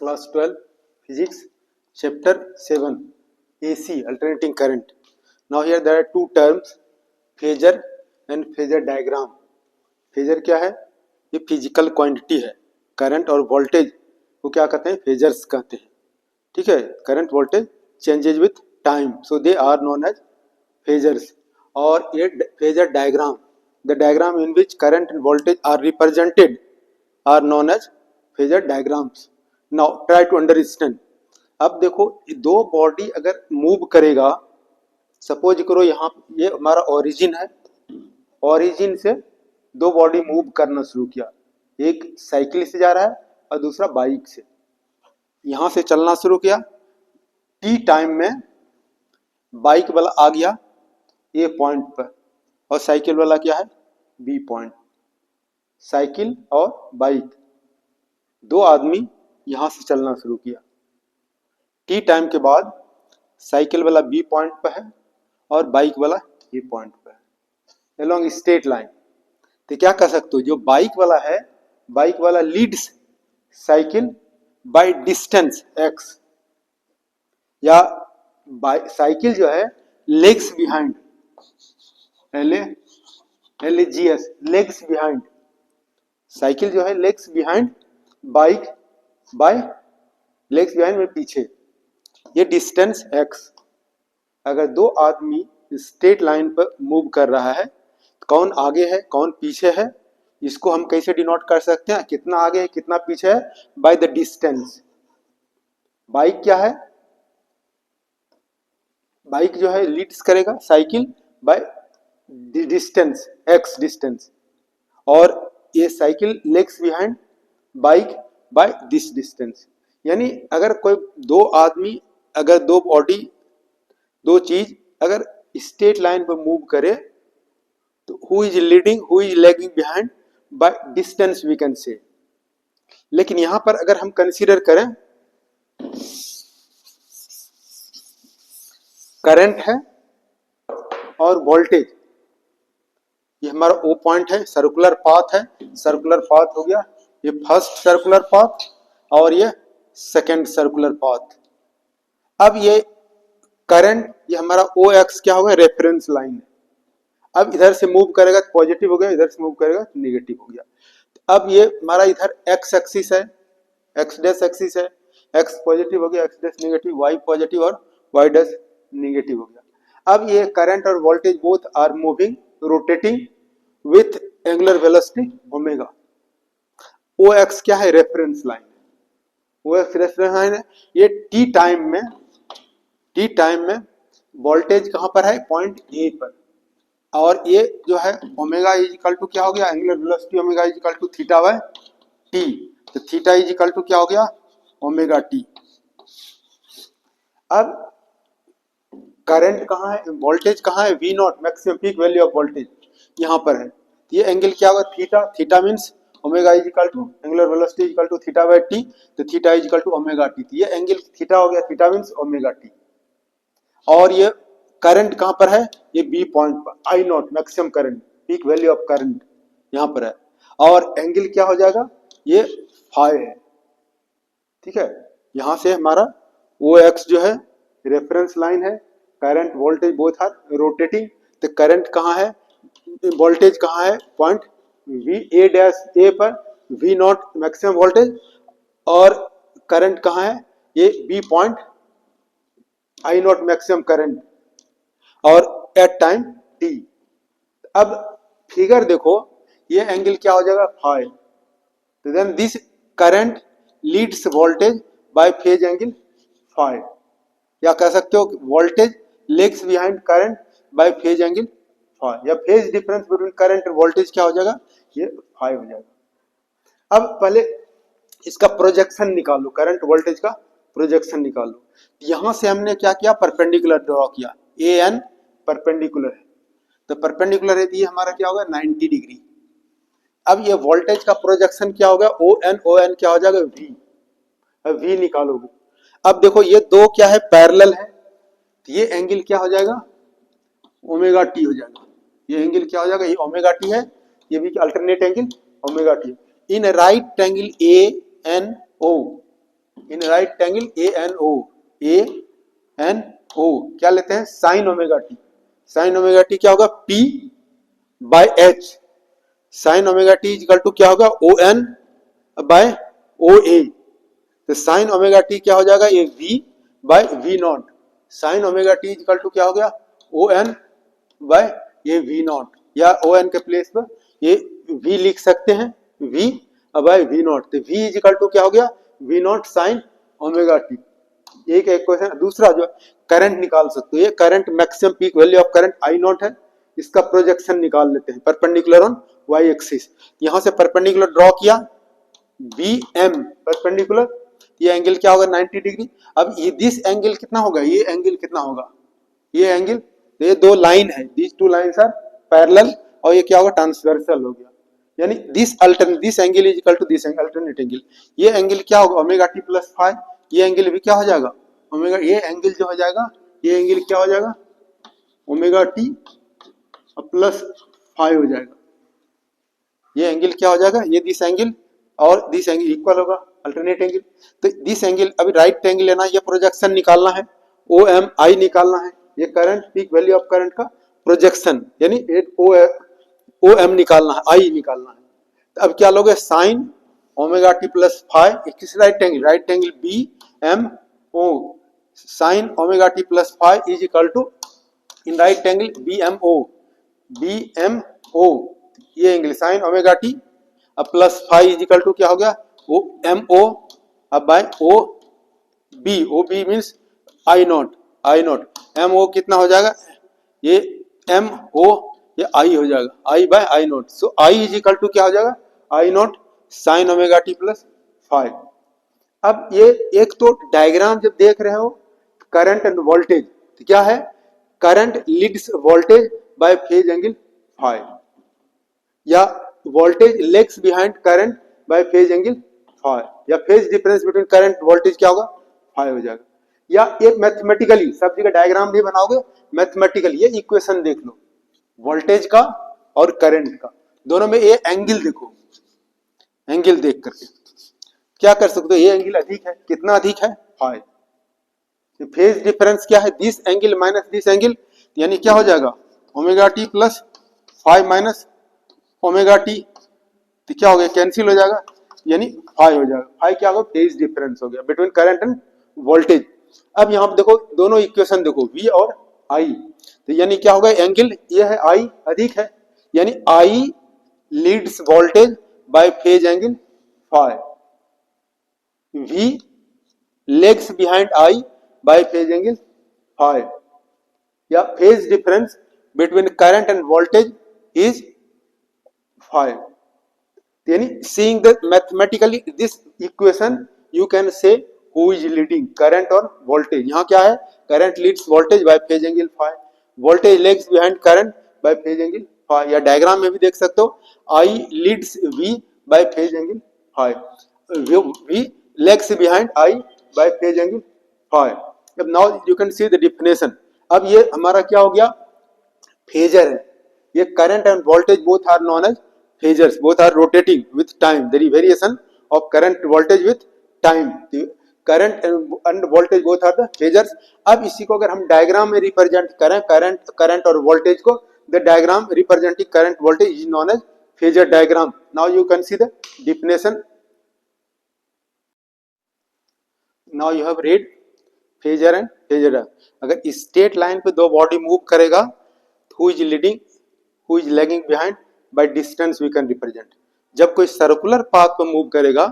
Class 12 Physics Chapter 7 AC Alternating Current. Now here there are two terms, phasor and phasor diagram. phasor क्या है? ये physical quantity है. Current और voltage को क्या कहते हैं? फेजर्स कहते हैं. ठीक है. Current voltage changes with time, so they are known as phasors. और ये phasor diagram, the diagram in which current and voltage are represented are known as phasor diagrams. Now try to understand. अब देखो, दो body अगर move करेगा, suppose करो यहाँ ये हमारा ओरिजिन है, ओरिजिन से दो बॉडी मूव करना शुरू किया. एक साइकिल से जा रहा है और दूसरा बाइक से. यहां से चलना शुरू किया. टी टाइम में बाइक वाला आ गया ए पॉइंट पर और साइकिल वाला क्या है? B point. साइकिल और बाइक दो आदमी यहां से चलना शुरू किया. टी टाइम के बाद साइकिल वाला बी पॉइंट पर है और बाइक वाला ए पॉइंट पर है अलोंग स्ट्रेट लाइन. तो क्या कर सकते हो, जो बाइक वाला है, बाइक वाला leads cycle by distance x, या साइकिल जो है lags behind, LAGS lags behind. Cycle जो है lags behind, bike by lags behind में पीछे. ये डिस्टेंस x. अगर दो आदमी स्ट्रेट लाइन पर मूव कर रहा है, कौन आगे है कौन पीछे है, इसको हम कैसे डिनोट कर सकते हैं? कितना आगे है कितना पीछे है? By the distance. बाइक क्या है? बाइक जो है लीड्स करेगा cycle by distance x distance, और ये cycle lags behind bike by this distance. यानी अगर कोई दो आदमी, अगर दो बॉडी, दो चीज अगर स्ट्रेट लाइन पर मूव करे, तो who is leading who is lagging behind by distance we can say. लेकिन यहां पर अगर हम कंसीडर करें, करंट है और वोल्टेज, ये हमारा ओ पॉइंट है, सर्कुलर पाथ है. सर्कुलर पाथ हो गया, ये फर्स्ट सर्कुलर पाथ और ये सेकंड सर्कुलर पाथ. अब ये करंट, ये हमारा ओ एक्स क्या होगा? रेफरेंस लाइन है. अब इधर से मूव करेगा तो पॉजिटिव हो गया, इधर से मूव करेगा तो नेगेटिव हो गया. अब ये हमारा इधर एक्स एक्सिस है, एक्स डैश एक्सिस है. एक्स पॉजिटिव हो गया, X dash negative, Y positive और वाई डैश नेगेटिव हो गया. अब ये करंट और voltage both are moving, rotating with angular velocity omega. O X क्या है? Reference line. O X reference line है. ये टी टाइम में वोल्टेज कहां पर है? पॉइंट ए पर. और ये जो है ओमेगा इज इक्वल टू क्या हो गया? Angular velocity omega is equal to theta by T. तो थीटा इज इक्वल टू क्या हो गया? Omega T. अब करंट कहाँ है? वोल्टेज कहाँ है? V naught, maximum peak value of voltage यहाँ पर है. ये एंगल क्या होगा? Theta. Theta means omega is equal to angular velocity is equal to theta by T. तो theta is equal to omega T. ये एंगल थीटा हो गया. Theta means omega T. और ये करंट कहां पर है? ये बी पॉइंट पर. I naught, maximum current, peak value of current यहां पर है. और एंगल क्या हो जाएगा? ये फाई है. ठीक है. यहां से हमारा ओ एक्स जो है रेफरेंस लाइन है. Current voltage both are rotating. तो करंट कहां है? वोल्टेज कहां है? Point V A dash A पर, वी नॉट मैक्सिमम वोल्टेज. और करंट कहां है? ये B point, I naught maximum current, और एट टाइम टी. अब फिगर देखो, ये एंगल क्या हो जाएगा? फाई. तो then this current leads voltage by phase angle phi. या कह सकते हो voltage lags behind current by phase angle phi, या फेज डिफरेंस बिटवीन करंट और वोल्टेज क्या हो जाएगा? ये फाई हो जाएगा. अब पहले इसका प्रोजेक्शन निकालो, करंट वोल्टेज का प्रोजेक्शन निकालो. यहां से हमने क्या किया? परपेंडिकुलर ड्रॉ किया. ए एन परपेंडिकुलर है, तो परपेंडिकुलर है, ये हमारा क्या होगा? 90 डिग्री. अब ये वोल्टेज का प्रोजेक्शन क्या होगा? ओ एन क्या हो जाएगा? वी. वी निकालोगे. अब देखो ये दो क्या है? पैरेलल है. तो ये एंगल क्या हो जाएगा? ओमेगा टी हो जाएगा. ये एंगल क्या हो जाएगा? ये ओमेगा टी है. ये भी alternate angle omega T. In right angle A N O, in right angle ANO क्या लेते हैं sine omega T. Sine omega T क्या होगा P by H। Sine omega T equal to क्या होगा ON बाय OA। तो sine omega T क्या हो जाएगा ये V by V naught. Sine omega T equal to क्या हो गया ON बाय ये V नॉट, या ON के प्लेस पर ये V लिख सकते हैं V बाय V नॉट। तो V इक्वल टू क्या हो गया V naught sine omega T. एक क्वेश्चन। दूसरा जो करंट निकाल सकते हो, ये current maximum peak value of current I not है, इसका प्रोजेक्शन निकाल लेते हैं परपेंडिकुलर ऑन वाई एक्सिस। यहां से परपेंडिकुलर ड्रॉ किया BM परपेंडिकुलर, ये एंगल क्या होगा 90 डिग्री। अब ये दिस एंगल कितना होगा, ये एंगल कितना होगा, ये एंगल, ये दो लाइन है, this two lines are parallel, और ये क्या होगा ट्रांसवर्सल हो गया, यानी this angle is equal to this angle alternate angle. ये एंगल क्या होगा ओमेगा टी प्लस फाइव, ये एंगल भी क्या हो जाएगा ओमेगा, ये एंगल जो हो जाएगा ये एंगल क्या हो जाएगा ओमेगा टी प्लस फाइव हो जाएगा। ये एंगल क्या हो जाएगा, ये दिस एंगल और दिस एंगल इक्वल होगा अल्टरनेट एंगल। तो दिस एंगल अभी राइट एंगल लेना, ये प्रोजेक्शन निकालना है OMI निकालना है, ये current peak value of current का प्रोजेक्शन यानी OM निकालना है, I निकालना है। तो अब क्या लोगे sine omega T plus five, किस right angle BMO, sine omega T plus five is equal to in right angle BMO, ये एंगल साइन ओमेगा टी अब plus five is equal to क्या हो गया MO अब by OB means I naught, MO कितना हो जाएगा, ये MO ये I हो जाएगा I by I naught. So I is equal to क्या हो जाएगा I naught sine omega T plus five. अब ये एक तो डायग्राम जब देख रहे हो करंट एंड वोल्टेज, तो क्या है current leads voltage by phase angle five, या voltage lags behind current by phase angle five, या phase difference between current voltage क्या होगा फाइव हो जाएगा। या एक मैथमेटिकली, सब जगह डायग्राम भी बनाओगे मैथमेटिकली, ये इक्वेशन देख लो वोल्टेज का और करंट का, दोनों में ये एंगल देखो, एंगल देख करके क्या कर सकते हो, ये एंगल अधिक है, कितना अधिक है फाइव, फेज डिफरेंस क्या है this angle minus this angle, यानी क्या हो जाएगा omega T plus five minus omega T, तो क्या हो गया कैंसिल हो जाएगा, यानी फाइव हो जाएगा। फाइव क्या होगा फेज डिफरेंस हो गया बिटवीन करंट एंड वोल्टेज। अब यहाँ पे देखो दोनों इक्वेशन देखो V और I, तो यानी क्या होगा एंगल ये है I अधिक है, यानी I leads voltage by phase angle five, V lags behind I by phase angle five, या phase difference between current and voltage is five. यानी seeing the mathematically this equation you can say who is leading current और voltage। यहाँ क्या है current leads voltage by phase angle phi, voltage lags behind current by phase angle phi, या diagram में भी देख सकते हो I leads V by phase angle phi, V lags behind I by phase angle phi। अब now you can see the definition। अब ये हमारा क्या हो गया फेजर है, ये current and voltage both are known as phasers, both are rotating with time, there is variation of current voltage with time, current and voltage both are the phasers। अब इसी को अगर हम डायग्राम में रिप्रेजेंट करें current और voltage को, the diagram representing current voltage is known as phasor diagram। now you can see the definition, now you have read phasor and phasor। अगर स्ट्रेट लाइन पे दो बॉडी मूव करेगा, who is leading who is lagging behind by distance we can represent। जब कोई circular path पर move करेगा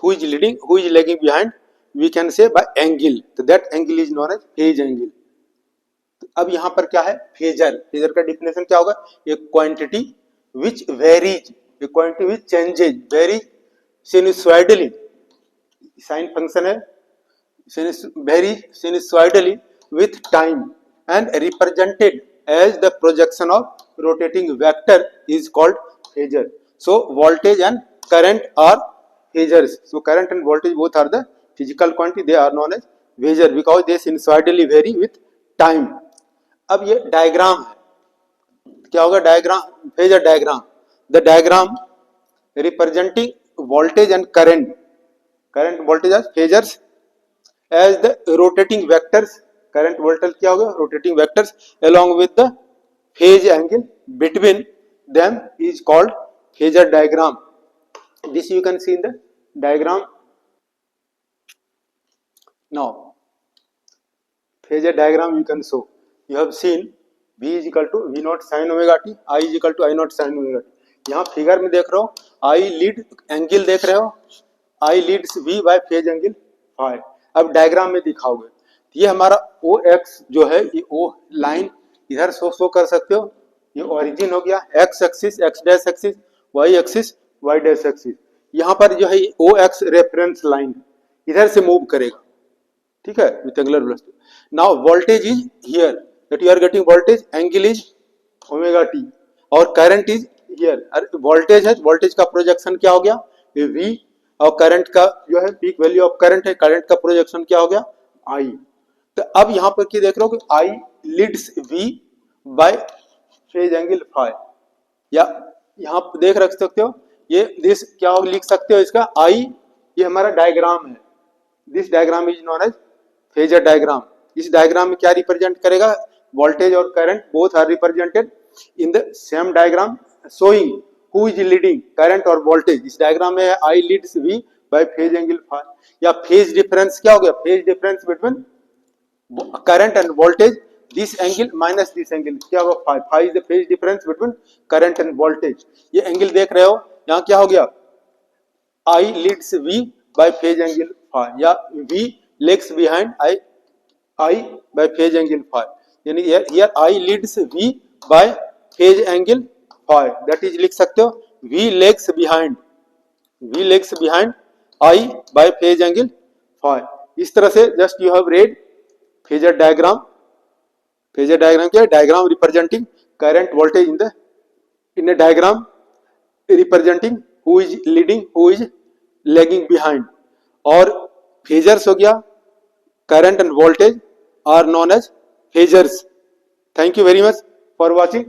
who is leading who is lagging behind we can say by angle, तो that angle is known as phase angle। अब यहाँ पर क्या है फेजर, फेजर का डिफिनेशन क्या होगा, एक quantity which varies, a quantity which changes varies sinusoidally, sine function है varies sinusoidally with time and represented as the projection of rotating vector is called phasor। so voltage and current are phasors, so current and voltage both are the physical quantity, they are known as phasor because they sinusoidally vary with time। अब ये diagram है, क्या होगा diagram phasor diagram, the diagram representing voltage and current voltage as phasors as the rotating vectors, current voltage क्या होगा, rotating vectors along with the phase angle between them is called phasor diagram. This you can see in the diagram. Now phasor diagram you can show. You have seen V is equal to V naught sin omega t, I is equal to I naught sin omega t. यहाँ figure में देख रहे हो I lead angle देख रहे हो, I leads V by phase angle phi. अब diagram में दिखाओगे ये हमारा ओ एक्स जो है, ये ओ लाइन इधर शो कर सकते हो, ये ओरिजिन हो गया, X axis X dash axis, Y axis Y dash axis. यहाँ पर जो है ओ एक्स रेफरेंस लाइन इधर से मूव करेगा, ठीक है, with angular velocity. Now voltage is here, that you are getting voltage, angle is omega T और करंट इज हियर. वोल्टेज है, वोल्टेज का प्रोजेक्शन क्या हो गया, ये वी, और करंट का जो है पीक वैल्यू ऑफ करंट है, करंट का प्रोजेक्शन क्या हो गया, आई. तो अब यहाँ पर क्या देख रहे हो कि I leads V by phase angle phi, या यहाँ पर देख रख सकते हो ये दिस क्या हो लिख सकते हो इसका, आई ये हमारा डायग्राम है, this diagram is known as phasor diagram. इस डायग्राम में क्या रिप्रेजेंट करेगा, वोल्टेज और current both are represented in the same diagram showing who is leading current और वोल्टेज. इस डायग्राम में I leads V by phase angle phi, या phase difference क्या हो गया, phase difference between current and voltage, this angle minus this angle क्या होगा, phi. Phi is the phase difference between current and voltage. ये angle देख रहे हो यहाँ क्या हो गया, I leads V by phase angle phi, या V lags behind I by phase angle phi, यानी here I leads V by phase angle phi, that is लिख सकते हो V lags behind I by phase angle phi. इस तरह से just you have red phasor diagram. Phasor diagram क्या है, diagram representing current voltage in a diagram representing who is leading who is lagging behind. और phasors हो गया, current and voltage are known as phasors. Thank you very much for watching.